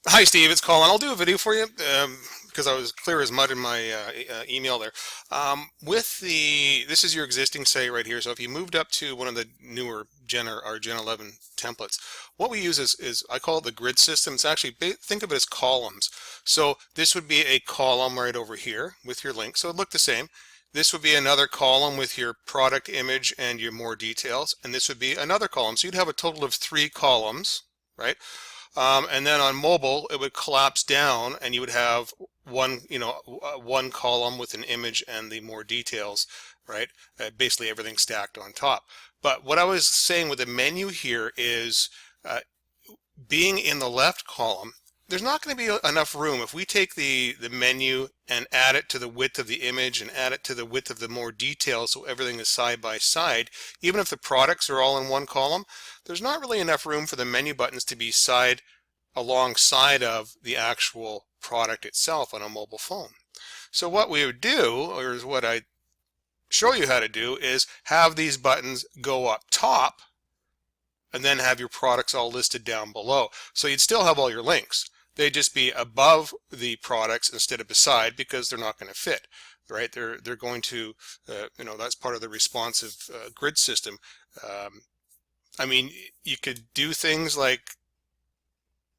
Hi, Steve. It's Colin. I'll do a video for you because I was clear as mud in my email there. This is your existing site right here. So if you moved up to one of the newer Gen 11 templates, what we use is I call it the grid system. It's actually, think of it as columns. So this would be a column right over here with your link. So it'd look the same. This would be another column with your product image and your more details. And this would be another column. So you'd have a total of 3 columns, right? And then on mobile, it would collapse down, and you would have one column with an image and the more details, right? Basically everything stacked on top. But what I was saying with the menu here is being in the left column, there's not going to be enough room. If we take the menu and add it to the width of the image and add it to the width of the more details so everything is side by side, even if the products are all in one column, there's not really enough room for the menu buttons to be alongside of the actual product itself on a mobile phone. So what we would do, or is what I show you how to do, is have these buttons go up top and then have your products all listed down below. So you'd still have all your links. They'd just be above the products instead of beside, because they're not going to fit, right? They're going to, that's part of the responsive grid system. I mean, you could do things like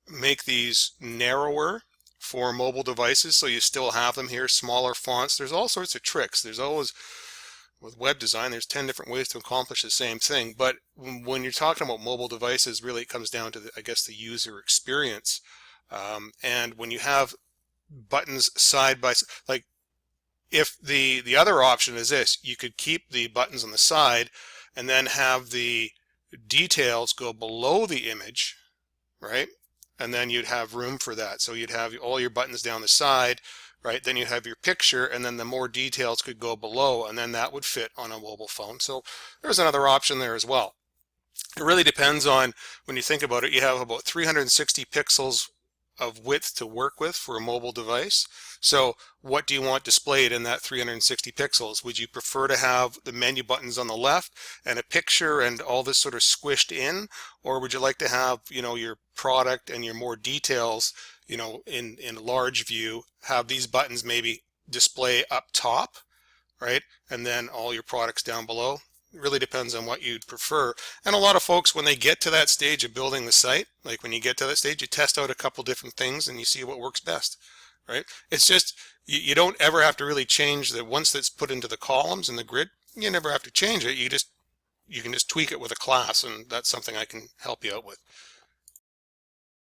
make these narrower for mobile devices, so you still have them here, smaller fonts. There's all sorts of tricks. There's always, with web design, there's 10 different ways to accomplish the same thing. But when you're talking about mobile devices, really it comes down to, I guess, the user experience. And when you have buttons side by side, like if the other option is this, you could keep the buttons on the side and then have the details go below the image, right? And then you'd have room for that. So you'd have all your buttons down the side, right? Then you have your picture, and then the more details could go below, and then that would fit on a mobile phone. So there's another option there as well. It really depends on, when you think about it, you have about 360 pixels of width to work with for a mobile device. So what do you want displayed in that 360 pixels? Would you prefer to have the menu buttons on the left and a picture and all this sort of squished in? Or would you like to have, your product and your more details, in large view, have these buttons maybe display up top, right? And then all your products down below? It really depends on what you'd prefer. And a lot of folks, when they get to that stage of building the site, like when you get to that stage, you test out a couple different things and you see what works best, right? It's just, you don't ever have to really change once that's put into the columns and the grid, you never have to change it. You can just tweak it with a class, and that's something I can help you out with.